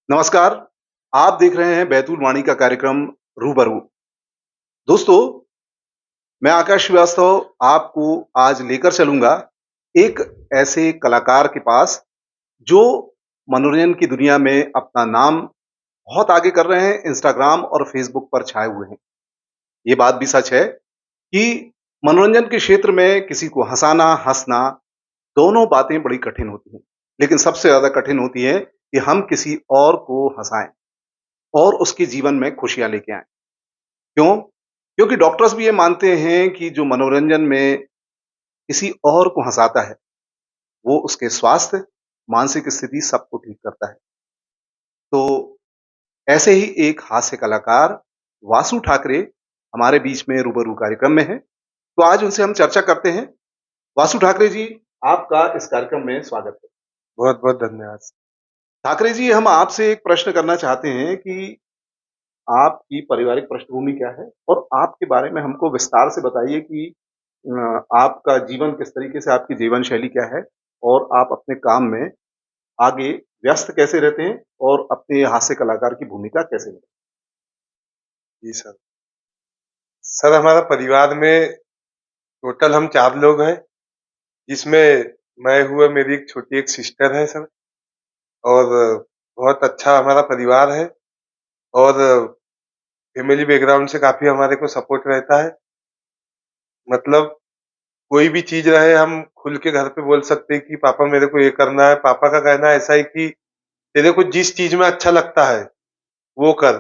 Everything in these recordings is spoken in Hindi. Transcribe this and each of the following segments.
नमस्कार, आप देख रहे हैं बैतूल वाणी का कार्यक्रम रूबरू। दोस्तों, मैं आकाश श्रीवास्तव आपको आज लेकर चलूँगा एक ऐसे कलाकार के पास जो मनोरंजन की दुनिया में अपना नाम बहुत आगे कर रहे हैं, इंस्टाग्राम और फ़ेसबुक पर छाए हुए हैं। ये बात भी सच है कि मनोरंजन के क्षेत्र में किसी को हँसाना, हँसना दोनों बातें बड़ी कठिन होती हैं। लेकिन सबसे ज़्यादा कठिन होती है कि हम किसी और को हँसाएँ और उसके जीवन में खुशियाँ लेके आएँ। क्यों? क्योंकि डॉक्टर्स भी ये मानते हैं कि जो मनोरंजन में किसी और को हँसाता है, वो उसके स्वास्थ्य, मानसिक स्थिति सबको ठीक करता है। तो ऐसे ही एक हास्य कलाकार वासु ठाकरे हमारे बीच में रूबरू कार्यक्रम में हैं। तो आज उनसे हम चर्चा करते हैं। वासु ठाकरे जी, आपका इस कार्यक्रम में स्वागत है। बहुत-बहुत धन्यवाद। ठाकरे जी, हम आपसे एक प्रश्न करना चाहते हैं कि आपकी पारिवारिक पृष्ठभूमि क्या है? और आपके बारे में हमको विस्तार से बताइए कि आपका जीवन किस तरीके से आपकी जीवन शैली क्या है? और आप अपने काम में आगे व्यस्त कैसे रहते हैं? और अपने हास्य कलाकार की भूमिका कैसे निभाते जी सर। सर हमारा परिवार में टोटल हम 4 लोग हैं, जिसमें मैं हुआ मेरी एक छोटी एक सिस्टर है सर और बहुत अच्छा हमारा परिवार है और फैमिली बैकग्राउंड से काफ़ी हमारे को सपोर्ट रहता है। मतलब कोई भी चीज़ रहे हम खुल के घर पे बोल सकते हैं कि पापा मेरे को ये करना है। पापा का कहना ऐसा है कि तेरे को जिस चीज़ में अच्छा लगता है, वो कर।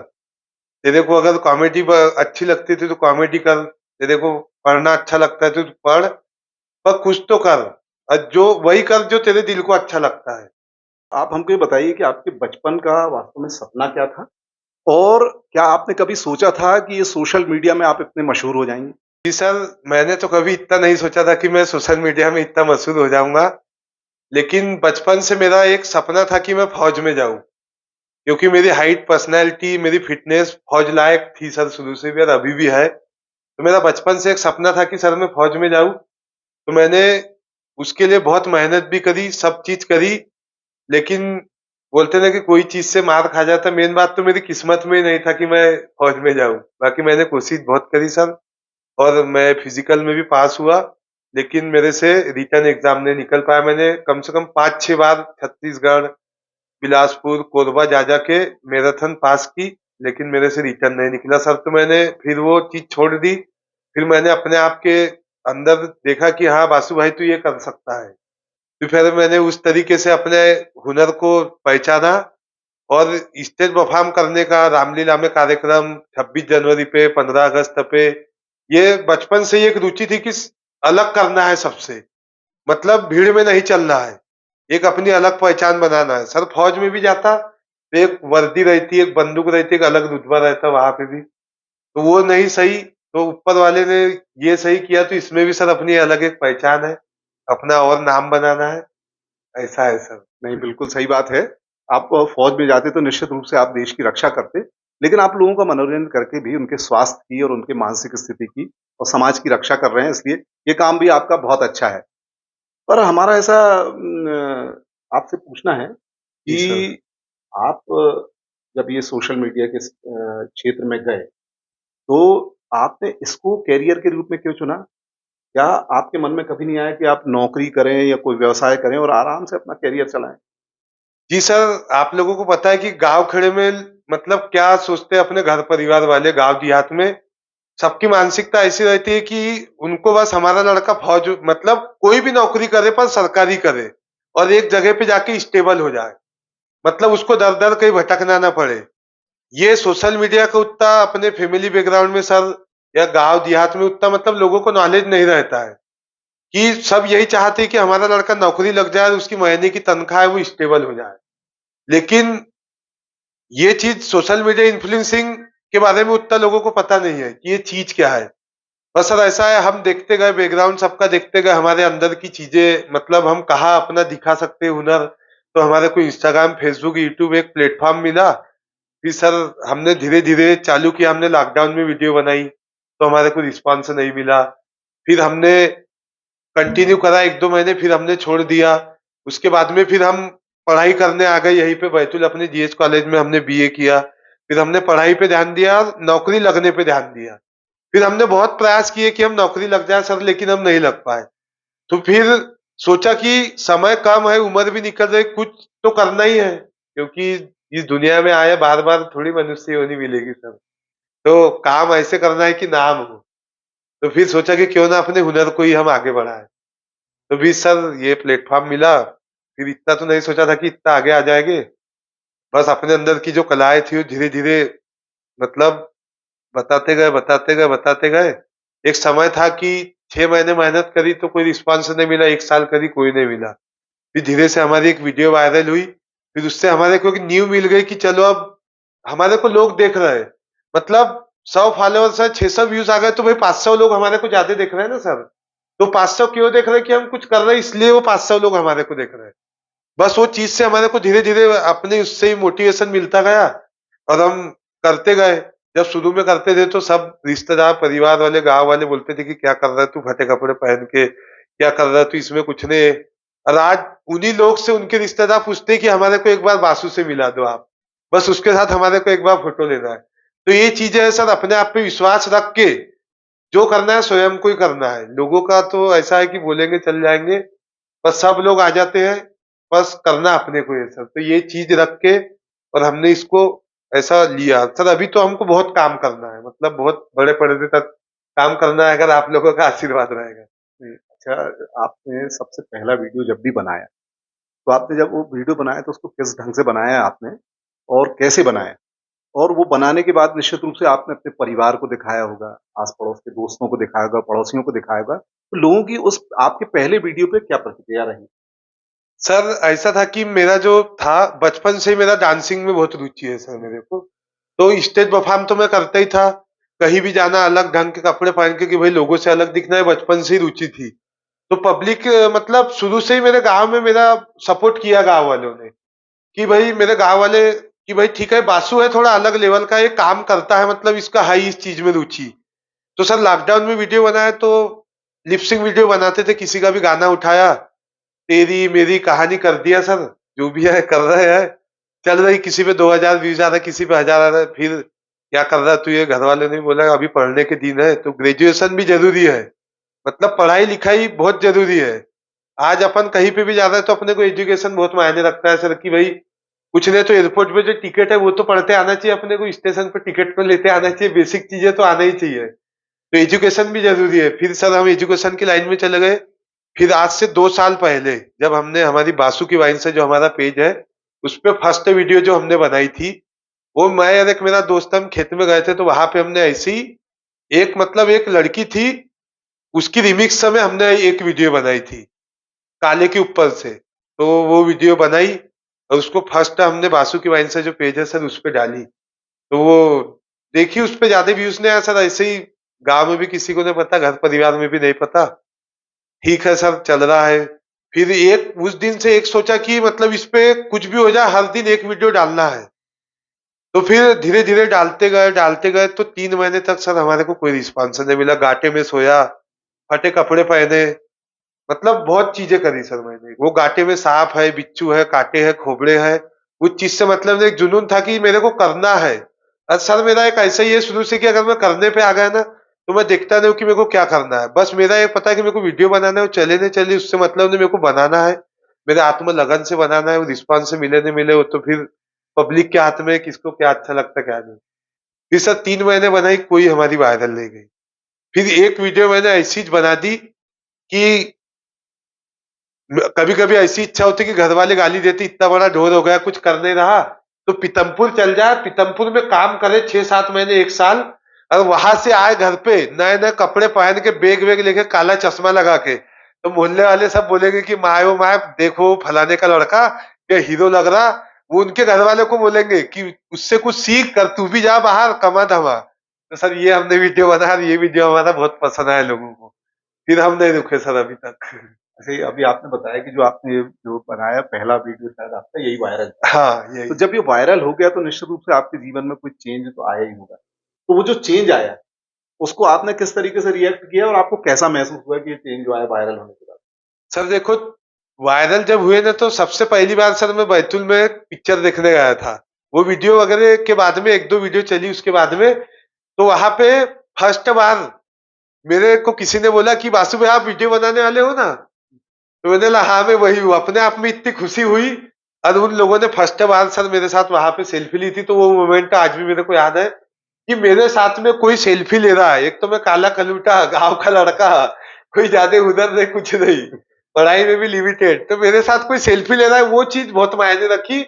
तेरे को अगर कॉमेडी अच्छी लगती थी तो कॉमेडी कर, तेरे को पढ़ना अच्छा लगता है तो तू पढ़, पर कुछ तो कर और जो वही कर जो तेरे दिल को अच्छा लगता है। हैं? आप हमको ये बताइए कि आपके बचपन का वास्तव में सपना क्या था? और क्या आपने कभी सोचा था कि ये सोशल मीडिया में आप इतने मशहूर हो जाएँगे? जी सर, मैंने तो कभी इतना नहीं सोचा था कि मैं सोशल मीडिया में इतना मशहूर हो जाऊँगा, लेकिन बचपन से मेरा एक सपना था कि मैं फ़ौज में जाऊँ, क्योंकि मेरी हाइट, पर्सनैलिटी, मेरी फ़िटनेस फ़ौज लायक थी सर शुरू से भी और अभी भी है। तो मेरा बचपन से एक सपना था कि सर मैं फ़ौज में जाऊँ, तो मैंने उसके लिए बहुत मेहनत भी करी, सब चीज़ करी, लेकिन बोलते हैं ना कि कोई चीज़ से मार खा जाता है, मेन बात तो मेरी किस्मत में ही नहीं था कि मैं फ़ौज में जाऊँ। बाकी मैंने कोशिश बहुत करी सर और मैं फिज़िकल में भी पास हुआ, लेकिन मेरे से रिटन एग्ज़ाम नहीं निकल पाया। मैंने कम से कम 5-6 बार छत्तीसगढ़, बिलासपुर, कोरबा जा के मैराथन पास की, लेकिन मेरे से रिटन नहीं निकला सर, तो मैंने फिर वो चीज़ छोड़ दी। फिर मैंने अपने आप के अंदर देखा कि हाँ, बासु भाई तू ये कर सकता है। तो फिर मैंने उस तरीके से अपने हुनर को पहचाना और स्टेज परफ़ॉर्म करने का रामलीला में कार्यक्रम, 26 जनवरी पे, 15 अगस्त पे, ये बचपन से ही एक रुचि थी कि अलग करना है सबसे। मतलब भीड़ में नहीं चलना है, एक अपनी अलग पहचान बनाना है। सर फ़ौज में भी जाता, तो एक वर्दी रहती है, एक बंदूक रहती है, एक अलग रुतबा रहता वहाँ पे भी। तो वो नहीं सही, तो ऊपर वाले ने ये सही किया तो इसमें भी सर अपनी अलग एक पहचान है, अपना और नाम बनाना है, ऐसा है सर। नहीं, बिल्कुल सही बात है। आप फ़ौज में जाते तो निश्चित रूप से आप देश की रक्षा करते, लेकिन आप लोगों का मनोरंजन करके भी उनके स्वास्थ्य की और उनके मानसिक स्थिति की और समाज की रक्षा कर रहे हैं, इसलिए ये काम भी आपका बहुत अच्छा है। पर हमारा ऐसा आपसे पूछना है जी सर। कि आप जब ये सोशल मीडिया के क्षेत्र में गए, तो आपने इसको करियर के रूप में क्यों चुना? क्या आपके मन में कभी नहीं आया कि आप नौकरी करें या कोई व्यवसाय करें और आराम से अपना करियर चलाएँ? जी सर, आप लोगों को पता है कि गाँव खेड़े में मतलब क्या सोचते हैं अपने घर परिवार वाले गाँव देहात में, सबकी मानसिकता ऐसी रहती है कि उनको बस हमारा लड़का फ़ौज मतलब कोई भी नौकरी करे पर सरकारी करे और एक जगह पे जाके स्टेबल हो जाए। मतलब उसको दर-दर कहीं भटकना ना पड़े। ये सोशल मीडिया का उतना अपने फैमिली बैकग्राउंड में सर या गाँव देहात में उतना मतलब लोगों को नॉलेज नहीं रहता है, कि सब यही चाहते हैं कि हमारा लड़का नौकरी लग जाए, उसकी महीने की तनख्वाह है वो स्टेबल हो जाए। लेकिन ये चीज़ सोशल मीडिया इन्फ्लुएंसिंग के बारे में उतना लोगों को पता नहीं है कि ये चीज़ क्या है। बस सर ऐसा है हम देखते गए बैकग्राउंड सबका देखते गए हमारे अंदर की चीज़ें मतलब हम कहाँ अपना दिखा सकते हैं हुनर, तो हमारे को इंस्टाग्राम, फेसबुक, यूट्यूब एक प्लेटफ़ॉर्म मिला। फिर सर हमने धीरे-धीरे चालू किया, हमने लॉकडाउन में वीडियो बनाई, तो हमारे को रिस्पॉन्स नहीं मिला। फिर हमने कंटिन्यू करा 1-2 महीने फिर हमने छोड़ दिया। उसके बाद में फिर हम पढ़ाई करने आ गए यहीं पे बैतूल अपने जीएच कॉलेज में हमने बीए किया। फिर हमने पढ़ाई पे ध्यान दिया, नौकरी लगने पे ध्यान दिया। फिर हमने बहुत प्रयास किए कि हम नौकरी लग जाए सर, लेकिन हम नहीं लग पाए। तो फिर सोचा कि समय कम है, उम्र भी निकल रही, कुछ तो करना ही है, क्योंकि इस दुनिया में आए बार-बार थोड़ी मनुष्य योनि मिलेगी सर। तो काम ऐसे करना है कि नाम हो। तो फिर सोचा कि क्यों ना अपने हुनर को ही हम आगे बढ़ाएँ। तो भी सर ये प्लेटफ़ॉर्म मिला, फिर इतना तो नहीं सोचा था कि इतना आगे आ जाएँगे। बस अपने अंदर की जो कलाएँ थी वो धीरे-धीरे मतलब बताते गए, बताते गए। एक समय था कि 6 महीने मेहनत करी तो कोई रिस्पॉन्स नहीं मिला, 1 साल करी कोई नहीं मिला। फिर धीरे से हमारी एक वीडियो वायरल हुई, फिर उससे हमारे को एक न्यू मिल गई कि चलो अब हमारे को लोग देख रहे हैं। मतलब 100 फॉलोवर्स है, 600 व्यूज़ आ गए तो भाई 500 लोग हमारे को ज़्यादा देख रहे हैं ना सर। तो 500 क्यों देख रहे हैं कि हम कुछ कर रहे हैं, इसलिए वो 500 लोग हमारे को देख रहे हैं। बस वो चीज़ से हमारे को धीरे-धीरे अपने उससे ही मोटिवेशन मिलता गया और हम करते गए। जब शुरू में करते थे तो सब रिश्तेदार, परिवार वाले, गाँव वाले बोलते थे कि क्या कर रहा है तू फटे कपड़े पहन के? क्या कर रहा है तू, इसमें कुछ नहीं है। और आज उन्हीं लोग से उनके रिश्तेदार पूछते हैं कि हमारे को एक बार बासु से मिला दो आप। बस उसके साथ हमारे को एक बार फ़ोटो लेना है। तो ये चीज़ें हैं सर, अपने आप पे विश्वास रख के जो करना है स्वयं को ही करना है। लोगों का तो ऐसा है कि बोलेंगे चल जाएँगे, बस सब लोग आ जाते हैं, बस करना अपने को है सर। तो ये चीज़ रख के और हमने इसको ऐसा लिया। सर अभी तो हमको बहुत काम करना है, मतलब बहुत बड़े पर्दे तक काम करना है, अगर आप लोगों का आशीर्वाद रहेगा। जी, अच्छा, आपने सबसे पहला वीडियो जब भी बनाया, तो आपने जब वो वीडियो बनाया तो उसको किस ढंग से बनाया आपने और कैसे बनाया? और वो बनाने के बाद निश्चित रूप से आपने अपने परिवार को दिखाया होगा, आस-पड़ोस के दोस्तों को दिखाया होगा, पड़ोसियों को दिखाया होगा। तो लोगों की उस आपके पहले वीडियो पे क्या प्रतिक्रिया रही? सर ऐसा था कि मेरा जो था बचपन से ही मेरा डांसिंग में बहुत रुचि है सर मेरे को। तो स्टेज परफ़ॉर्म तो मैं करता ही था। कहीं भी जाना अलग ढंग के कपड़े पहन के कि भाई लोगों से अलग दिखना है, बचपन से ही रुचि थी। तो पब्लिक मतलब शुरू से ही मेरे गाँव में मेरा सपोर्ट किया गाँव वालों ने, कि भाई मेरे गाँव वाले कि भाई ठीक है बासु है थोड़ा अलग लेवल का, ये काम करता है, मतलब इसका है इस चीज़ में रुचि। तो सर लॉकडाउन में वीडियो बनाया तो लिप सिंक वीडियो बनाते थे, किसी का भी गाना उठाया, तेरी मेरी कहानी कर दिया सर, जो भी है कर रहे हैं। चल रही, किसी पे 2000 व्यूज़ आ रहा है, किसी पे 1000 आ रहा है, फिर क्या कर रहा है तू, ये घर वालों ने बोला अभी पढ़ने के दिन है, तो ग्रेजुएशन भी ज़रूरी है। मतलब पढ़ाई-लिखाई बहुत ज़रूरी है। आज अपन कहीं पे भी जा रहे हैं तो अपने को एजुकेशन बहुत मायने रखता है सर, कि भाई कुछ नहीं तो एयरपोर्ट पे जो टिकट है वो तो पढ़ते आना चाहिए अपने को, स्टेशन पे टिकट तो लेते आना चाहिए, बेसिक चीज़ें तो आना ही चाहिए। तो एजुकेशन भी ज़रूरी है। फिर सर हम एजुकेशन की लाइन में चले गए। फिर आज से 2 साल पहले जब हमने हमारी बासु की वाइन से जो हमारा पेज है, उसपे फर्स्ट वीडियो जो हमने बनाई थी, वो मैं और एक मेरा दोस्त हम खेत में गए थे, तो वहाँ पे हमने ऐसे ही एक मतलब एक लड़की थी, उसकी रिमिक्स में हमने एक वीडियो बनाई थी, काले के ऊपर से। तो वो वीडियो बनाई और उसको फर्स्ट हमने बासु की वाइन से जो पेज है सर उसपे डाली। तो वो देखिए उसपे ज़्यादा व्यूज़ नहीं आया सर, ऐसे ही गाँव में भी किसी को नहीं पता, घर परिवार में भी नहीं पता। ठीक है सर, चल रहा है। फिर एक उस दिन से एक सोचा कि मतलब इस पे कुछ भी हो जाए, हर दिन एक वीडियो डालना है। तो फिर धीरे-धीरे डालते गए तो 3 महीने तक सर हमारे को कोई रिस्पॉन्स नहीं मिला। घाटे में सोया, फटे कपड़े पहने, मतलब बहुत चीज़ें करी सर मैंने। वो घाटे में साँप है, बिच्छू है, काँटे हैं, खोबड़े हैं। उस चीज़ से मतलब एक जुनून था कि मेरे को करना है। सर मेरा एक ऐसा ही है शुरू से कि अगर मैं करने पे आ गया ना, तो मैं देखता नहीं हूँ कि मेरे को क्या करना है। बस मेरा ये पता है कि मेरे को वीडियो बनाना है, वो चले ना चले उससे मतलब नहीं, मेरे को बनाना है। मेरे आत्म लगन से बनाना है, वो रिस्पॉन्स मिले ना मिले वो तो फिर पब्लिक के हाथ में है, किसको क्या अच्छा लगता है, क्या नहीं। फिर सर 3 महीने बनाई, कोई हमारी वायरल नहीं गई। फिर एक वीडियो मैंने ऐसी बना दी कि कभी-कभी ऐसी इच्छा होती है कि घरवाले गाली देते, इतना बड़ा ढोर हो गया, कुछ कर नहीं रहा, तो पीतमपुर चल जाए, पीतमपुर में काम करे 6-7 महीने, 1 साल, और वहां से आए घर पे नए-नए कपड़े पहन के, बैग-वैग लेके, काला चश्मा लगा के, तो मोहल्ले वाले सब बोलेंगे कि माए ओ माए, देखो फलाने का लड़का ये हीरो लग रहा। वो उनके घर वाले को बोलेंगे कि उससे कुछ सीख कर तू भी जा बाहर कमा-धमा। तो सर ये हमने वीडियो बनाया और ये वीडियो हमारा बहुत पसंद आया लोगों को। फिर हम नहीं रुके सर अभी तक। अच्छा, ये अभी आपने बताया कि जो आपने जो बनाया पहला वीडियो शायद आपका यही वायरल हुआ। हाँ, तो यही। जब ये वायरल हो गया तो निश्चित रूप से आपके जीवन में कोई चेंज तो आया ही होगा। तो वो जो चेंज आया, उसको आपने किस तरीके से रिएक्ट किया और आपको कैसा महसूस हुआ कि ये चेंज जो आया वायरल होने के बाद? सर देखो, वायरल जब हुए ना तो सबसे पहली बार सर मैं बैतूल में पिक्चर देखने गया था। वो वीडियो वगैरह के बाद में 1-2 वीडियो चली उसके बाद में, तो वहाँ पे फर्स्ट बार मेरे को किसी ने बोला कि वासु भाई आप वीडियो बनाने वाले हो ना? तो मैंने बोला हाँ, मैं वही हूँ। अपने आप में इतनी खुशी हुई और उन लोगों ने फर्स्ट बार सर मेरे साथ वहाँ पे सेल्फी ली थी, तो वो मोमेंट आज भी मेरे को याद है कि मेरे साथ में कोई सेल्फी ले रहा है। एक तो मैं काला कलूटा, गाँव का लड़का, कोई ज़्यादा हुनर नहीं, कुछ नहीं, पढ़ाई में भी लिमिटेड, तो मेरे साथ कोई सेल्फी ले रहा है, वो चीज़ बहुत मायने रखी।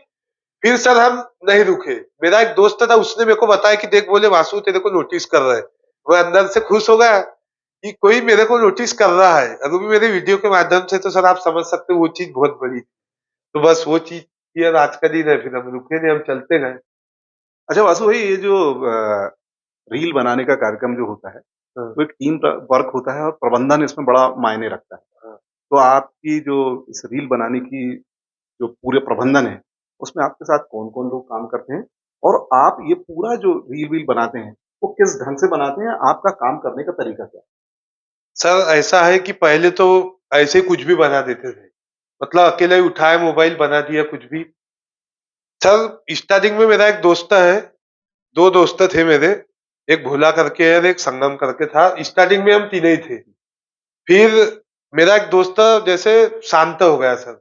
फिर सर हम नहीं रुके। मेरा एक दोस्त था, उसने मेरे को बताया कि देख, बोले वासु तेरे को नोटिस कर रहा है। मैं अंदर से खुश हो गया कि कोई मेरे को नोटिस कर रहा है, और वो भी मेरे वीडियो के माध्यम से, तो सर आप समझ सकते हो वो चीज़ बहुत बड़ी। तो बस वो चीज़ थी और आज का दिन है, फिर हम रुके नहीं, हम चलते गए। अच्छा वासु भाई, ये जो रील बनाने का कार्यक्रम जो होता है, हाँ, वो एक टीम वर्क होता है और प्रबंधन इसमें बड़ा मायने रखता है। हाँ। तो आपकी जो इस रील बनाने की जो पूरे प्रबंधन है, उसमें आपके साथ कौन-कौन लोग काम करते हैं? और आप ये पूरा जो रील-वील बनाते हैं, वो किस ढंग से बनाते हैं? आपका काम करने का तरीका क्या है? सर ऐसा है कि पहले तो ऐसे कुछ भी बना देते थे। मतलब अकेले ही उठाया मोबाइल बना दिया कुछ भी। सर स्टार्टिंग में मेरा एक दोस्त है, 2 दोस्त थे मेरे, एक भोला करके है और एक संगम करके था। स्टार्टिंग में हम तीनों ही थे। फिर मेरा एक दोस्त जैसे शांत हो गया सर,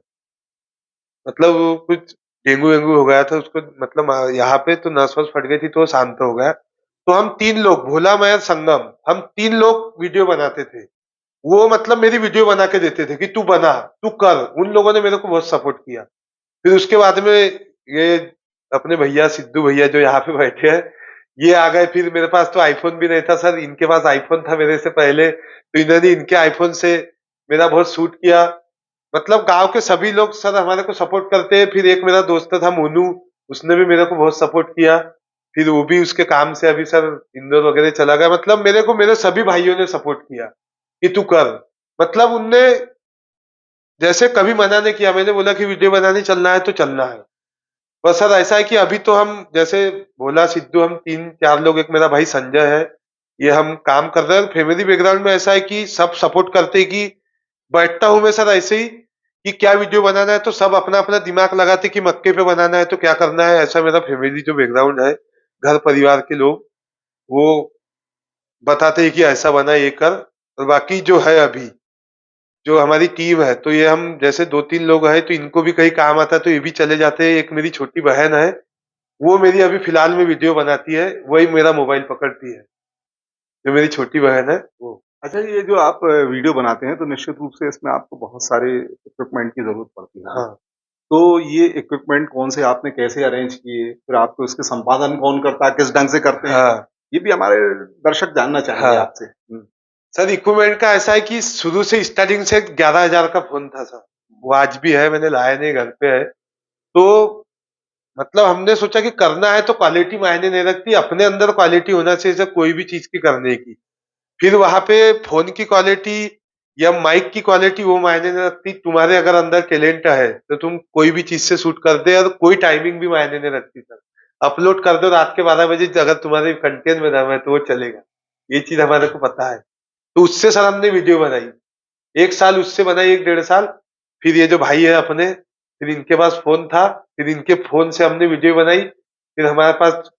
मतलब वो कुछ डेंगू-वेंगू हो गया था उसको, मतलब यहाँ पे तो नस-वस फट गई थी तो वो शांत हो गया। तो हम 3 लोग, भोला, मैं और संगम, हम 3 लोग वीडियो बनाते थे। वो मतलब मेरी वीडियो बना के देते थे कि तू बना, तू कर। उन लोगों ने मेरे को बहुत सपोर्ट किया। फिर उसके बाद में ये अपने भैया सिद्धू भैया जो यहाँ पे बैठे हैं, ये आ गए। फिर मेरे पास तो आईफ़ोन भी नहीं था सर, इनके पास आईफ़ोन था मेरे से पहले, तो इन्होंने इनके आईफ़ोन से मेरा बहुत शूट किया। मतलब गाँव के सभी लोग सर हमारे को सपोर्ट करते हैं। फिर एक मेरा दोस्त था मोनू, उसने भी मेरे को बहुत सपोर्ट किया। फिर वो भी उसके काम से अभी सर इंदौर वगैरह चला गया। मतलब मेरे को मेरे सभी भाइयों ने सपोर्ट किया कि तू कर। मतलब उनने जैसे कभी मना नहीं किया। मैंने बोला कि वीडियो बनाने चलना है तो चलना है। बस सर ऐसा है कि अभी तो हम जैसे भोला, सिद्धू, हम 3-4 लोग, एक मेरा भाई संजय है, ये हम काम कर रहे हैं। फैमिली बैकग्राउंड में ऐसा है कि सब सपोर्ट करते हैं कि बैठता हूँ मैं सर ऐसे ही कि क्या वीडियो बनाना है, तो सब अपना-अपना दिमाग लगाते कि मक्के पे बनाना है तो क्या करना है। ऐसा मेरा फैमिली जो बैकग्राउंड है, घर परिवार के लोग, वो बताते हैं कि ऐसा बना, ये कर। और बाकी जो है अभी, जो हमारी टीम है, तो ये हम जैसे 2-3 लोग हैं, तो इनको भी कहीं काम आता है तो ये भी चले जाते हैं। एक मेरी छोटी बहन है, वो मेरी अभी फ़िलहाल में वीडियो बनाती है, वही मेरा मोबाइल पकड़ती है, जो मेरी छोटी बहन है वो। अच्छा, ये जो आप वीडियो बनाते हैं, तो निश्चित रूप से इसमें आपको बहुत सारे इक्विपमेंट की ज़रूरत पड़ती होगी। हाँ, तो ये इक्विपमेंट कौन से आपने कैसे अरेंज किए? फिर आपको इसके संपादन कौन करता है? किस ढंग से करते हैं? हाँ, ये भी हमारे दर्शक जानना चाहेंगे हाँ। आपसे। हुँ। सर इक्विपमेंट का ऐसा है कि शुरू से स्टार्टिंग से 11,000 का फ़ोन था सर, वो आज भी है, मैंने लाया नहीं, घर पे है। तो मतलब हमने सोचा कि करना है तो क्वालिटी मायने नहीं रखती, अपने अंदर क्वालिटी होना चाहिए सर कोई भी चीज़ की करने की। फिर वहाँ पे फ़ोन की क्वालिटी या माइक की क्वालिटी वो मायने नहीं रखती, तुम्हारे अगर अंदर टैलेंट है, तो तुम कोई भी चीज़ से शूट कर दे, और कोई टाइमिंग भी मायने नहीं रखती सर। अपलोड कर दो रात के 12 बजे, अगर तुम्हारे कंटेंट में दम है तो वो चलेगा। ये चीज़ हमारे को पता है। तो उससे सर हमने वीडियो बनाई। 1 साल उससे बनाई, 1 डेढ़ साल। फिर ये जो भाई है अपने, फिर इनके पास फ़ोन था, फिर इनके फ़ोन से हमने वीडियो बनाई। फिर हमारे पास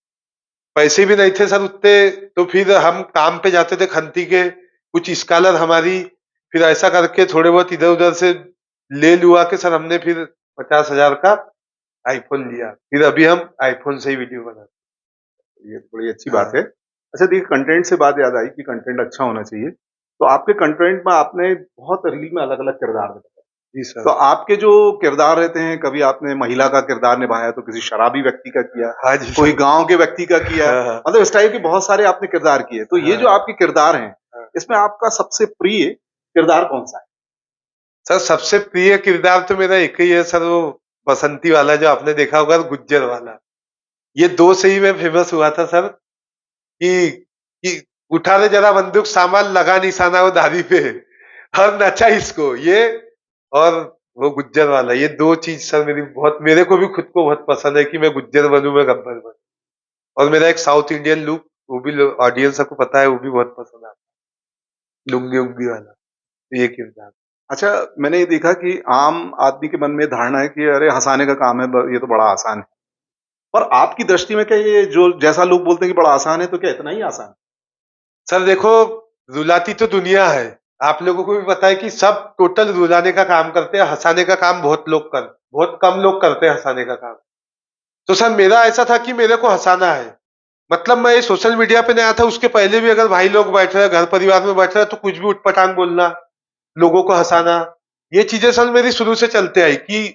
पैसे भी नहीं थे सर उतने, तो फिर हम काम पे जाते थे खंती के, कुछ स्कॉलर हमारी, फिर ऐसा करके थोड़े बहुत इधर-उधर से ले लुआ के सर हमने फिर 50,000 का आईफ़ोन लिया। फिर अभी हम आईफ़ोन से ही वीडियो बनाते ये तो बड़ी अच्छी हैं। बात हाँ। है। अच्छा देखिए, कंटेंट से बात याद आई कि कंटेंट अच्छा होना चाहिए। तो आपके कंटेंट में आपने बहुत रील में अलग-अलग किरदार निभाए। जी तो सर। आपके जो किरदार रहते हैं, कभी आपने महिला का किरदार निभाया, तो किसी शराबी व्यक्ति का किया, हाँ जी कोई सर। गाँव के व्यक्ति का किया, हाँ, हाँ। मतलब इस टाइप के बहुत सारे आपने किरदार किए। तो ये जो हाँ, आपके किरदार हैं, हाँ। इसमें आपका सबसे प्रिय किरदार कौन-सा है? सर सबसे प्रिय किरदार तो मेरा एक ही है सर, वो बसंती वाला जो आपने देखा होगा, गुज्जर वाला। ये 2 से ही मैं फेमस हुआ था सर, कि उठा ले जरा बंदूक सामान, लगा निशाना वो दादी पे, और नचा इसको ये, और वो गुज्जर वाला, ये 2 चीज़ सर मेरी बहुत, मेरे को भी खुद को बहुत पसंद है कि मैं गुज्जर बनूँ, मैं गब्बर बनूँ। और मेरा एक साउथ इंडियन लुक, वो भी लो ऑडियंस सबको पता है, वो भी बहुत पसंद आता है, लुंगी-वुंगी वाला, तो ये किरदार। अच्छा, मैंने ये देखा कि आम आदमी के मन में धारणा है कि अरे हँसाने का काम है, ये तो बड़ा आसान है। पर आपकी दृष्टि में क्या ये जो जैसा लोग बोलते हैं कि बड़ा आसान है, तो क्या इतना ही आसान है? सर देखो, रुलाती तो दुनिया है। आप लोगों को भी पता है कि सब टोटल रुलाने का काम करते हैं, हँसाने का काम बहुत कम लोग करते हैं हँसाने का काम। तो सर मेरा ऐसा था कि मेरे को हँसाना है। मतलब मैं ये सोशल मीडिया पे नहीं आया था, उसके पहले भी अगर भाई लोग बैठ रहे हैं, घर परिवार में बैठ रहे हैं, तो कुछ भी ऊट-पटांग बोलना, लोगों को हँसाना, ये चीज़ें सर मेरी शुरू से चलते आई कि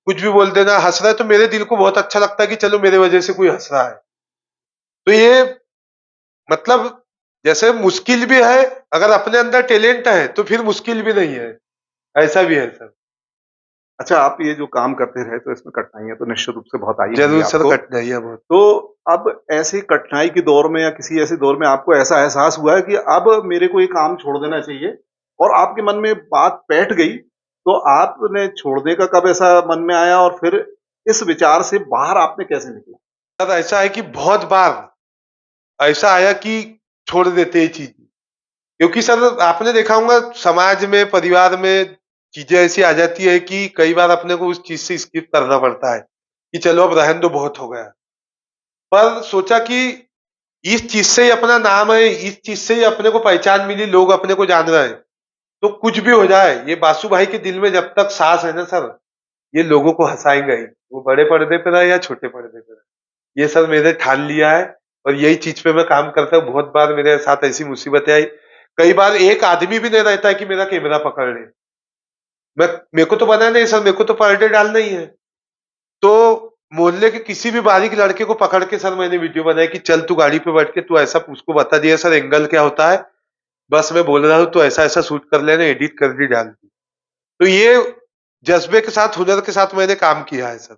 कुछ भी बोल देना, हँस रहा है तो मेरे दिल को बहुत अच्छा लगता है कि चलो मेरे वजह से कोई हँस रहा है। तो ये मतलब जैसे मुश्किल भी है, अगर अपने अंदर टैलेंट है, तो फिर मुश्किल भी नहीं है। ऐसा भी है सर। अच्छा, आप ये जो काम करते रहे, तो इसमें कठिनाइयाँ तो निश्चित रूप से बहुत आई होंगी ज़रूर सर, आपको। कठिनाइयाँ बहुत। तो अब ऐसे कठिनाई के दौर में या किसी ऐसे दौर में आपको ऐसा एहसास हुआ है कि अब मेरे को ये काम छोड़ देना चाहिए और आपके मन में बात बैठ गई, तो आपने छोड़ने का कब ऐसा मन में आया और फिर इस विचार से बाहर आपने कैसे निकला? सर ऐसा है कि बहुत बार ऐसा आया कि छोड़ देते ये चीज़। क्योंकि सर आपने देखा होगा समाज में, परिवार में चीज़ें ऐसी आ जाती है कि कई बार अपने को उस चीज़ से स्किप करना पड़ता है, कि चलो अब रहने दो बहुत हो गया। पर सोचा कि इस चीज़ से ही अपना नाम है, इस चीज़ से ही अपने को पहचान मिली, लोग अपने को जान रहे हैं। तो कुछ भी हो जाए, ये बासु भाई के दिल में जब तक साँस है ना सर, ये लोगों को हँसाएँगा ही। वो बड़े पर्दे पे रहे या छोटे पर्दे पे रहे। ये सर मैंने ठान लिया है और यही चीज़ पे मैं काम करता हूँ। बहुत बार मेरे साथ ऐसी मुसीबतें आई। कई बार एक आदमी भी नहीं रहता है कि मेरा कैमरा पकड़ ले। मेरे को तो पता नहीं सर, मेरे को तो पर डे डालना ही है। तो मोहल्ले के किसी भी बारीक लड़के को पकड़ के सर मैंने वीडियो बनाई कि चल तू गाड़ी पे बैठ के तू ऐसा उसको बता दिया सर एंगल क्या होता है। बस मैं बोल रहा हूँ तो ऐसा-ऐसा शूट कर लेना, एडिट कर दी डाल दी। तो ये जज़्बे के साथ, हुनर के साथ मैंने काम किया है सर।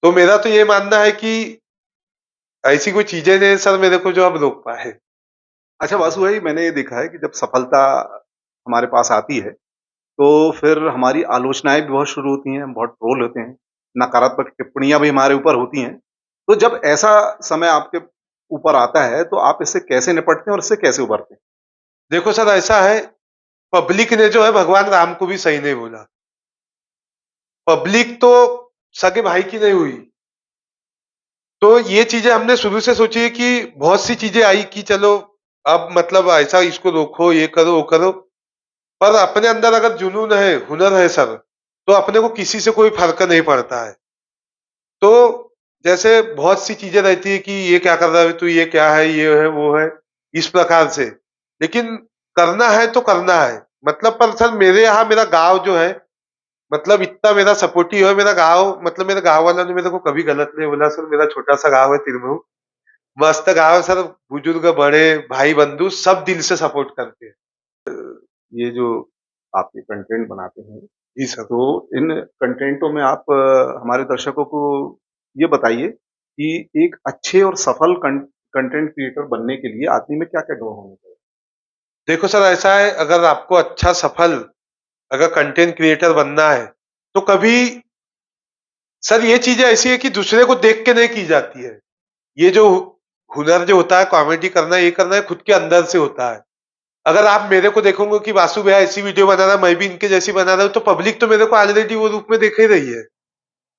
तो मेरा तो ये मानना है कि ऐसी कोई चीज़ें नहीं सर मेरे को जो अब रोक पाए। अच्छा वासु भाई, मैंने ये देखा है कि जब सफलता हमारे पास आती है, तो फिर हमारी आलोचनाएँ भी बहुत शुरू होती हैं, बहुत ट्रोल होते हैं, नकारात्मक टिप्पणियाँ भी हमारे ऊपर होती हैं। तो जब ऐसा समय आपके ऊपर आता है, तो आप इससे कैसे निपटते हैं और इससे कैसे उभरते हैं? देखो सर ऐसा है, पब्लिक ने जो है भगवान राम को भी सही नहीं बोला। पब्लिक तो सगे भाई की नहीं हुई। तो ये चीज़ें हमने शुरू से सोची है कि बहुत सी चीज़ें आई कि चलो अब मतलब ऐसा इसको रोको, ये करो, वो करो। पर अपने अंदर अगर जुनून है, हुनर है सर, तो अपने को किसी से कोई फ़र्क नहीं पड़ता है। तो जैसे बहुत सी चीज़ें रहती है कि ये क्या कर रहा है तू, ये क्या है, ये है, वो है, इस प्रकार से। लेकिन करना है तो करना है। मतलब पर सर मेरे यहाँ मेरा गाँव जो है, मतलब इतना मेरा सपोर्टिव है मेरा गाँव, मतलब मेरे गाँव वालों ने मेरे को कभी गलत नहीं बोला सर। मेरा छोटा-सा गाँव है तिरमऊ। मस्त गाँव है सर, बुजुर्ग, बड़े, भाई-बंधु सब दिल से सपोर्ट करते हैं। ये जो आप ये कंटेंट बनाते हैं, जी सर। तो इन कंटेंटों में आप हमारे दर्शकों को ये बताइए कि एक अच्छे और सफल कंटेंट क्रिएटर बनने के लिए आदमी में क्या-क्या गुण होने चाहिए? देखो सर ऐसा है, अगर आपको अच्छा सफल अगर कंटेंट क्रिएटर बनना है, तो कभी सर ये चीज़ें ऐसी है कि दूसरे को देख के नहीं की जाती है। ये जो हुनर जो होता है, कॉमेडी करना, ये करना है, खुद के अंदर से होता है। अगर आप मेरे को देखोगे कि वासु भैया ऐसी वीडियो बना रहा है, मैं भी इनके जैसी बना रहा हूँ, तो पब्लिक तो मेरे को ऑलरेडी वो रूप में देख ही रही है।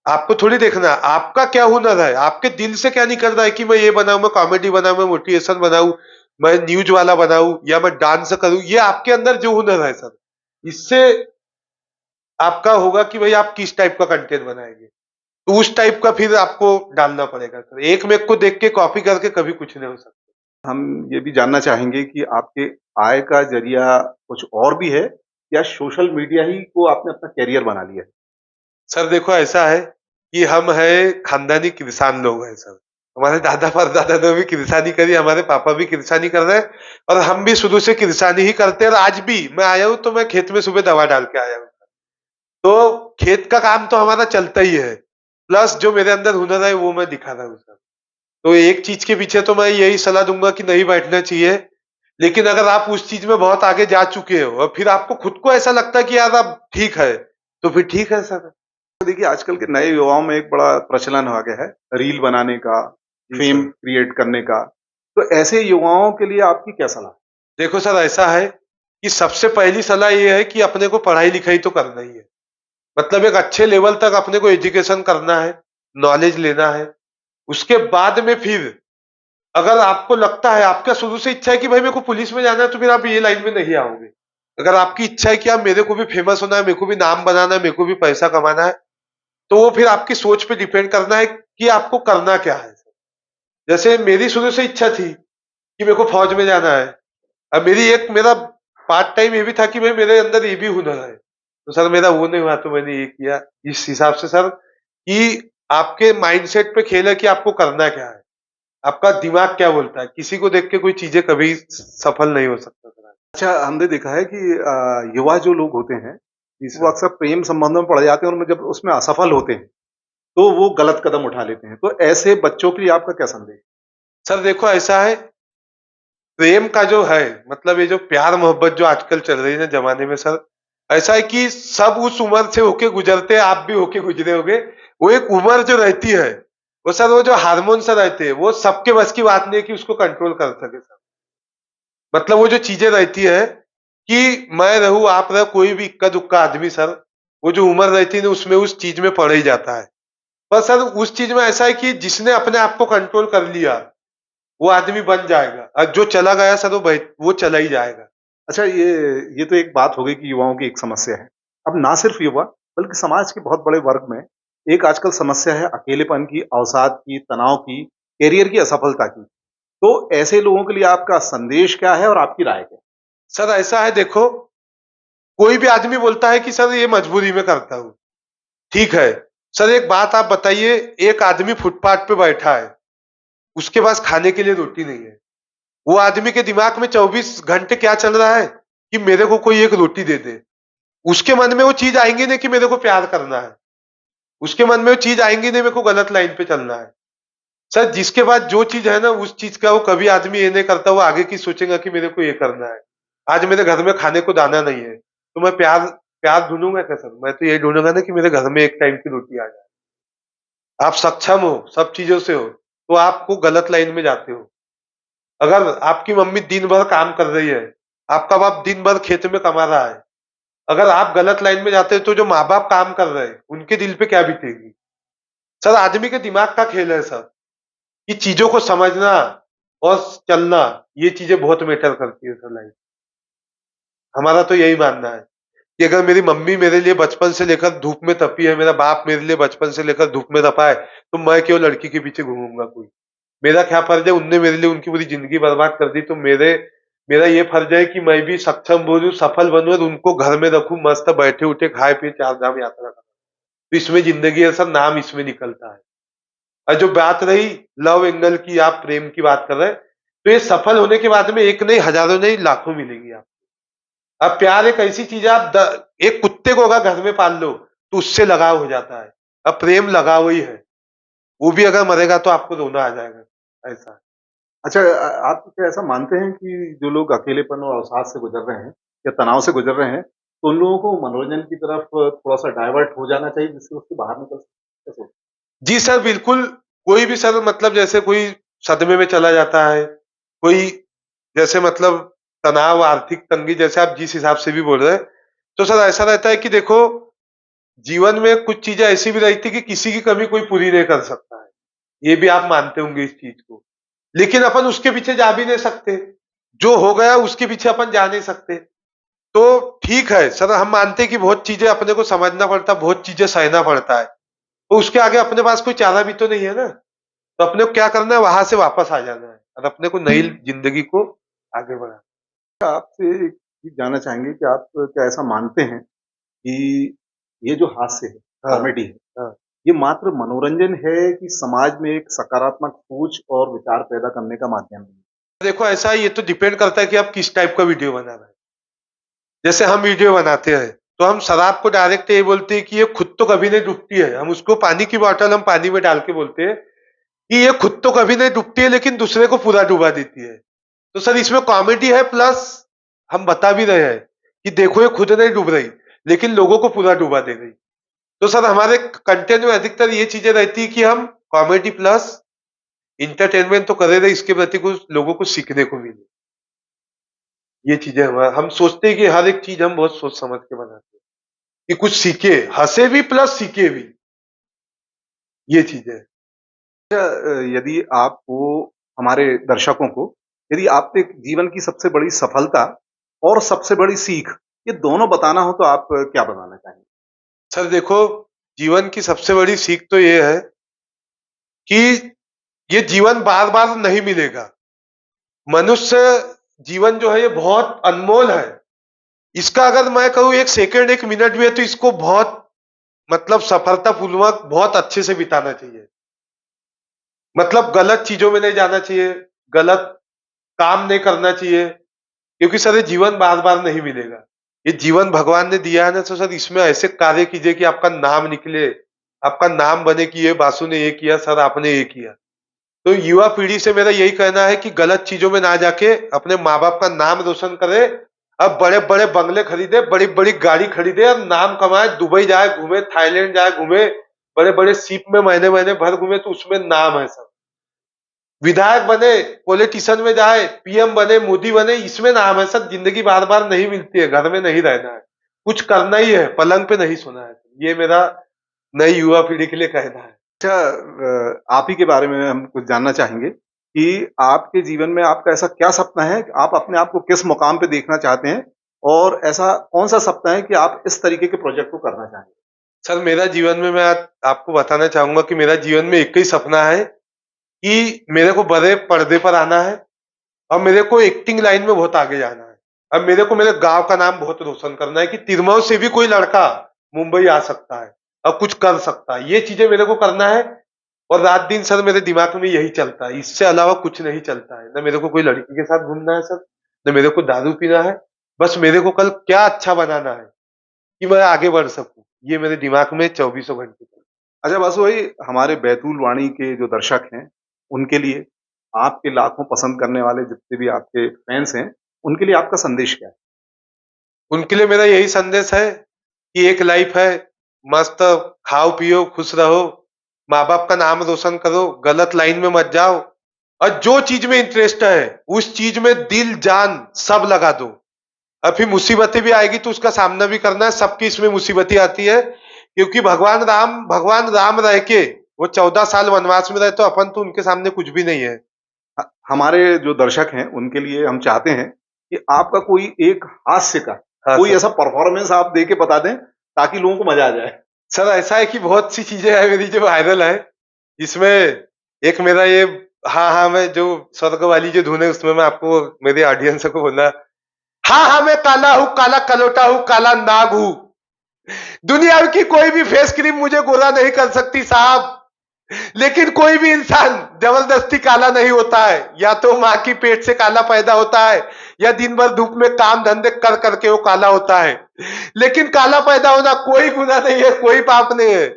आपको थोड़ी देखना है, आपका क्या हुनर है, आपके दिल से क्या निकल रहा है कि मैं ये बनाऊँ, मैं कॉमेडी बनाऊँ, मैं मोटिवेशन बनाऊँ, मैं न्यूज़ वाला बनाऊँ या मैं डांस करूँ, ये आपके अंदर जो हुनर है सर, इससे आपका होगा कि भाई आप किस टाइप का कंटेंट बनाएँगे। तो उस टाइप का फिर आपको डालना पड़ेगा सर। एक मेक को देख के कॉपी करके कभी कुछ नहीं हो सकता। हम ये भी जानना चाहेंगे कि आपके आय का ज़रिया कुछ और भी है या सोशल मीडिया ही को आपने अपना करियर बना लिया है? सर देखो ऐसा है कि हम हैं खानदानी किसान लोग हैं सर। हमारे दादा परदादा ने भी किसानी करी, हमारे पापा भी किसानी कर रहे हैं और हम भी शुरू से किसानी ही करते हैं और आज भी मैं आया हूँ तो मैं खेत में सुबह दवा डाल के आया हूँ। तो खेत का काम तो हमारा चलता ही है। प्लस जो मेरे अंदर हुनर है वो मैं दिखा रहा हूँ सर। तो एक चीज़ के पीछे तो मैं यही सलाह दूँगा कि नहीं बैठना चाहिए। लेकिन अगर आप उस चीज़ में बहुत आगे जा चुके हो और फिर आपको खुद को ऐसा लगता है कि यार अब ठीक है, तो फिर ठीक है सर। तो देखिए, आजकल के नए युवाओं में एक बड़ा प्रचलन आ गया है, रील बनाने का, जी फ़ेम सर। क्रिएट करने का। तो ऐसे युवाओं के लिए आपकी क्या सलाह है? देखो सर ऐसा है कि सबसे पहली सलाह ये है कि अपने को पढ़ाई-लिखाई तो करना ही है। मतलब एक अच्छे लेवल तक अपने को एजुकेशन करना है, नॉलेज लेना है। उसके बाद में फिर अगर आपको लगता है, आपका शुरू से इच्छा है कि भाई मेरे को पुलिस में जाना है, तो फिर आप ये लाइन में नहीं आओगे। अगर आपकी इच्छा है कि आप मेरे को भी फेमस होना है, मेरे को भी नाम बनाना है, मेरे को भी पैसा कमाना है, तो वो फिर आपकी सोच पे डिपेंड करना है कि आपको करना क्या है। जैसे मेरी शुरू से इच्छा थी कि मेरे को फौज में जाना है। अब मेरा पार्ट टाइम ये भी था कि भाई मेरे अंदर ये भी हुनर है। तो सर मेरा वो नहीं हुआ तो मैंने ये किया। इस हिसाब से सर कि आपके माइंडसेट पे खेल है कि आपको करना क्या है। आपका दिमाग क्या बोलता है। किसी को देख के कोई चीजें कभी सफल नहीं हो सकता सर। अच्छा, हमने देखा है कि युवा जो लोग होते हैं, जी वो सर। अक्सर प्रेम संबंधों में पड़ जाते हैं और जब उसमें असफल होते हैं, तो वो गलत कदम उठा लेते हैं। तो ऐसे बच्चों के लिए आपका क्या संदेश? सर देखो ऐसा है, प्रेम का जो है मतलब ये जो प्यार मोहब्बत जो आजकल चल रही है ना जमाने में सर, ऐसा है कि सब उस उम्र से होके गुजरते हैं, आप भी होके गुजरे होगे। वो एक उम्र जो रहती है, वो सर वो जो हार्मोन से रहते हैं, वो सबके बस की बात नहीं है कि उसको कंट्रोल कर सके सर। मतलब वो जो चीजें रहती है कि मैं रहूं आप रहो कोई भी इक्का दुक्का आदमी सर, वो जो उम्र रहती है ना उसमें उस चीज में पड़ ही जाता है। पर सर उस चीज में ऐसा है कि जिसने अपने आप को कंट्रोल कर लिया वो आदमी बन जाएगा और जो चला गया सर वो चला ही जाएगा। अच्छा, ये तो एक बात हो गई कि युवाओं की एक समस्या है। अब ना सिर्फ युवा, बल्कि समाज के बहुत बड़े वर्ग में एक आजकल समस्या है अकेलेपन की, अवसाद की, तनाव की, करियर की असफलता की। तो ऐसे लोगों के लिए आपका संदेश क्या है और आपकी राय क्या है? सर ऐसा है देखो, कोई भी आदमी बोलता है कि सर ये मजबूरी में करता हूँ। ठीक है, सर एक बात आप बताइए, एक आदमी फुटपाथ पे बैठा है, उसके पास खाने के लिए रोटी नहीं है। वो आदमी के दिमाग में 24 घंटे क्या चल रहा है कि मेरे को कोई एक रोटी दे दे। उसके मन में वो चीज आएंगी नहीं कि मेरे को प्यार करना है। उसके मन में वो चीज आएंगी नहीं मेरे को गलत लाइन पे चलना है। सर जिसके पास जो चीज है ना उस चीज का वो कभी आदमी ये नहीं करता, वो आगे की सोचेगा कि मेरे को ये करना है। आज मेरे घर में खाने को दाना नहीं है, तो मैं प्यार प्यार ढूंढूंगा क्या सर? मैं तो यही ढूंढूंगा ना कि मेरे घर में एक टाइम की रोटी आ जाए। आप सक्षम हो सब चीजों से हो तो आपको गलत लाइन में जाते हो। अगर आपकी मम्मी दिन भर काम कर रही है, आपका बाप दिन भर खेत में कमा रहा है, अगर आप गलत लाइन में जाते हो तो जो माँ बाप काम कर रहे हैं उनके दिल पे क्या बीतेगी। सर आदमी के दिमाग का खेल है सर, कि चीजों को समझना और चलना, ये चीजें बहुत मैटर करती है सर लाइफ। हमारा तो यही मानना है कि अगर मेरी मम्मी मेरे लिए बचपन से लेकर धूप में तपी है, मेरा बाप मेरे लिए बचपन से लेकर धूप में तपा है, तो मैं क्यों लड़की के पीछे घूमूंगा कोई। मेरा क्या फर्ज है, उनने मेरे लिए उनकी पूरी जिंदगी बर्बाद कर दी, तो मेरा ये फर्ज है कि मैं भी सक्षम बनूं, सफल बनूं और उनको घर में रखूं, मस्त बैठे उठे खाए पिए चार धाम यात्रा करूं। तो इसमें जिंदगी है सर, नाम इसमें निकलता है। और जो बात रही लव एंगल की, आप प्रेम की बात कर रहे हैं, तो ये सफल होने के बाद में एक नहीं हजारों नहीं लाखों मिलेंगी आप। अब प्यार एक ऐसी चीज है, एक कुत्ते को अगर घर में पाल लो तो उससे लगाव हो जाता है। अब प्रेम लगाव ही है, वो भी अगर मरेगा तो आपको रोना आ जाएगा, ऐसा है। अच्छा, आप क्या ऐसा मानते हैं कि जो लोग अकेलेपन और अवसाद से गुज़र रहे हैं या तनाव से गुज़र रहे हैं, तो उन लोगों को मनोरंजन की तरफ थोड़ा-सा डाइवर्ट हो जाना चाहिए जिससे उससे बाहर निकल सकें? कैसे? जी सर, बिल्कुल। कोई भी सर मतलब जैसे कोई सदमे में चला जाता है, कोई जैसे मतलब तनाव, आर्थिक तंगी जैसे आप जिस हिसाब से भी बोल रहे हैं, तो सर ऐसा रहता है कि देखो, जीवन में कुछ चीज़ें ऐसी भी रहती है कि किसी की कमी कोई पूरी नहीं कर सकता है। ये भी आप मानते होंगे इस चीज़ को। लेकिन अपन उसके पीछे जा भी नहीं सकते। जो हो गया उसके पीछे अपन जा नहीं सकते। तो ठीक है, सर हम मानते हैं कि बहुत चीज़ें अपने को समझना पड़ता है, बहुत चीज़ें सहना पड़ता है। तो उसके आगे अपने पास कोई चारा भी तो नहीं है ना। तो अपने को क्या करना है, वहां से वापस आ जाना है और अपने को नई जिंदगी को आगे बढ़ाना आपसे एक चीज़ जानना चाहेंगे कि आप क्या ऐसा मानते हैं कि ये जो हास्य है, है। हाँ, कॉमेडी है, हाँ। ये मात्र मनोरंजन है कि समाज में एक सकारात्मक सोच और विचार पैदा करने का माध्यम भी है? देखो ऐसा है, ये तो डिपेंड करता है कि आप किस टाइप का वीडियो बना रहे हैं। जैसे हम वीडियो बनाते हैं, तो हम शराब को डायरेक्ट ये बोलते हैं कि ये खुद तो कभी नहीं डूबती है। हम उसको पानी की बॉटल हम पानी में डाल के बोलते हैं कि ये खुद तो कभी नहीं डूबती है लेकिन दूसरे को पूरा डुबा देती है। तो सर इसमें कॉमेडी है प्लस हम बता भी रहे हैं कि देखो ये खुद नहीं डूब रही, लेकिन लोगों को पूरा डुबा दे रही। तो सर हमारे कंटेंट में अधिकतर ये चीजें रहती है कि हम कॉमेडी प्लस एंटरटेनमेंट तो कर रहे, इसके प्रति कुछ लोगों को सीखने को मिले। ये चीजें हम सोचते हैं कि हर एक चीज हम बहुत सोच समझ के बनाते हैं कि कुछ सीखे, हंसे भी प्लस सीखे भी, ये चीजें। यदि आपको हमारे दर्शकों को यदि आपके जीवन की सबसे बड़ी सफलता और सबसे बड़ी सीख ये दोनों बताना हो तो आप क्या बताना चाहेंगे? सर देखो, जीवन की सबसे बड़ी सीख तो ये है कि ये जीवन बार बार नहीं मिलेगा। मनुष्य जीवन जो है ये बहुत अनमोल है। इसका अगर मैं कहूँ 1 सेकंड 1 मिनट भी है तो इसको बहुत मतलब सफलतापूर्वक बहुत अच्छे से बिताना चाहिए। मतलब गलत चीजों में नहीं जाना चाहिए, गलत काम नहीं करना चाहिए, क्योंकि सर ये जीवन बार-बार नहीं मिलेगा। ये जीवन भगवान ने दिया है ना, तो सर इसमें ऐसे कार्य कीजिए कि आपका नाम निकले, आपका नाम बने कि ये बासु ने ये किया, सर आपने ये किया। तो युवा पीढ़ी से मेरा यही कहना है कि गलत चीजों में ना जाके अपने माँ-बाप का नाम रोशन करे। अब बड़े-बड़े बंगले खरीदे, बड़ी-बड़ी गाड़ी खरीदे और नाम कमाए, दुबई जाए घूमे, थाईलैंड जाए घूमे, बड़े-बड़े शिप में महीने-महीने भर घूमे तो उसमें नाम है सर। विधायक बने, पॉलिटिशियन में जाए, पीएम बने, मोदी बने, इसमें नाम है सर। जिंदगी बार-बार नहीं मिलती है, घर में नहीं रहना है। कुछ करना ही है, पलंग पे नहीं सोना है। ये मेरा नई युवा पीढ़ी के लिए कहना है। अच्छा आप ही के बारे में हम कुछ जानना चाहेंगे कि आपके जीवन में आपका ऐसा क्या सपना है? कि आप अपने आप को किस मुकाम पे देखना चाहते हैं? और ऐसा कौन-सा सपना है कि आप इस तरीके के प्रोजेक्ट को करना चाहेंगे? सर मेरा जीवन में मैं आज आपको बताना चाहूँगा कि मेरा जीवन में एक ही सपना है कि मेरे को बड़े पर्दे पर आना है और मेरे को एक्टिंग लाइन में बहुत आगे जाना है। अब मेरे को मेरे गाँव का नाम बहुत रोशन करना है कि तिरमऊ से भी कोई लड़का मुंबई आ सकता है और कुछ कर सकता है। ये चीज़ें मेरे को करना है और रात-दिन सर मेरे दिमाग में यही चलता है। इससे अलावा कुछ नहीं चलता है। ना मेरे को कोई लड़की के साथ घूमना है सर, ना मेरे को दारू पीना है। बस मेरे को कल क्या अच्छा बनाना है कि मैं आगे बढ़ सकूँ। ये मेरे दिमाग में चौबीसों घंटे चलता है। अच्छा बस वही हमारे बैतूल वाणी के जो दर्शक हैं, उनके लिए आपके लाखों पसंद करने वाले जितने भी आपके फैन्स हैं, उनके लिए आपका संदेश क्या है? उनके लिए मेरा यही संदेश है कि एक लाइफ है, मस्त खाओ-पियो, खुश रहो, माँ-बाप का नाम रोशन करो, गलत लाइन में मत जाओ और जो चीज़ में इंटरेस्ट है, उस चीज़ में दिल, जान सब लगा दो। और फिर मुसीबतें भी आएगी तो उसका सामना भी करना है, सबकी इसमें मुसीबतें आती है, क्योंकि भगवान राम रह के वो 14 साल वनवास में रहे तो अपन तो उनके सामने कुछ भी नहीं है। हमारे जो दर्शक हैं, उनके लिए हम चाहते हैं कि आपका कोई एक हास्य का हाँ कोई सर। ऐसा परफॉर्मेंस आप दे के बता दें, ताकि लोगों को मज़ा आ जाए। सर ऐसा है कि बहुत सी चीज़ें हैं मेरी जो वायरल है। इसमें एक मेरा ये हाँ, हाँ, मैं जो स्वर्ग वाली जो धुन है उसमें मैं आपको मेरे ऑडियंस को बोला, हाँ, हाँ, मैं काला हूँ, काला कलोटा हूँ, काला नाग हूँ। दुनिया की कोई भी फेस क्रीम मुझे गोरा नहीं कर सकती साहब। लेकिन कोई भी इंसान जबरदस्ती काला नहीं होता है। या तो माँ की पेट से काला पैदा होता है या दिन भर धूप में काम धंधे कर करके वो काला होता है। लेकिन काला पैदा होना कोई गुनाह नहीं है, कोई पाप नहीं है।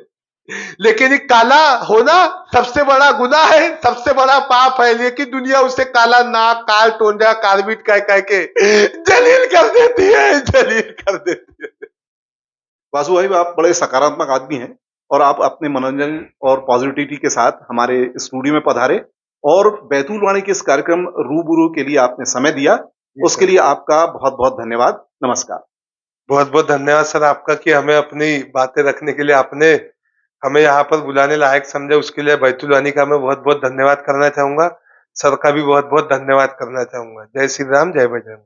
लेकिन ये काला होना सबसे बड़ा गुनाह है, सबसे बड़ा पाप है। लेकिन दुनिया उसे काला नाक, काल टोंडा, कार्बिट कह के जलील कर देती है, जलील कर देती है। वासु भाई आप बड़े सकारात्मक आदमी हैं और आप अपने मनोरंजन और पॉजिटिविटी के साथ हमारे स्टूडियो में पधारे और बैतूल वाणी के इस कार्यक्रम रूबरू के लिए आपने समय दिया, जी उसके सर। लिए आपका बहुत-बहुत धन्यवाद। नमस्कार। बहुत-बहुत धन्यवाद सर आपका कि हमें अपनी बातें रखने के लिए आपने हमें यहाँ पर बुलाने लायक समझा, उसके लिए बैतूल वाणी का मैं बहुत-बहुत धन्यवाद करना चाहूँगा। सर का भी बहुत-बहुत धन्यवाद करना चाहूँगा। जय श्री राम, जय बजरंग।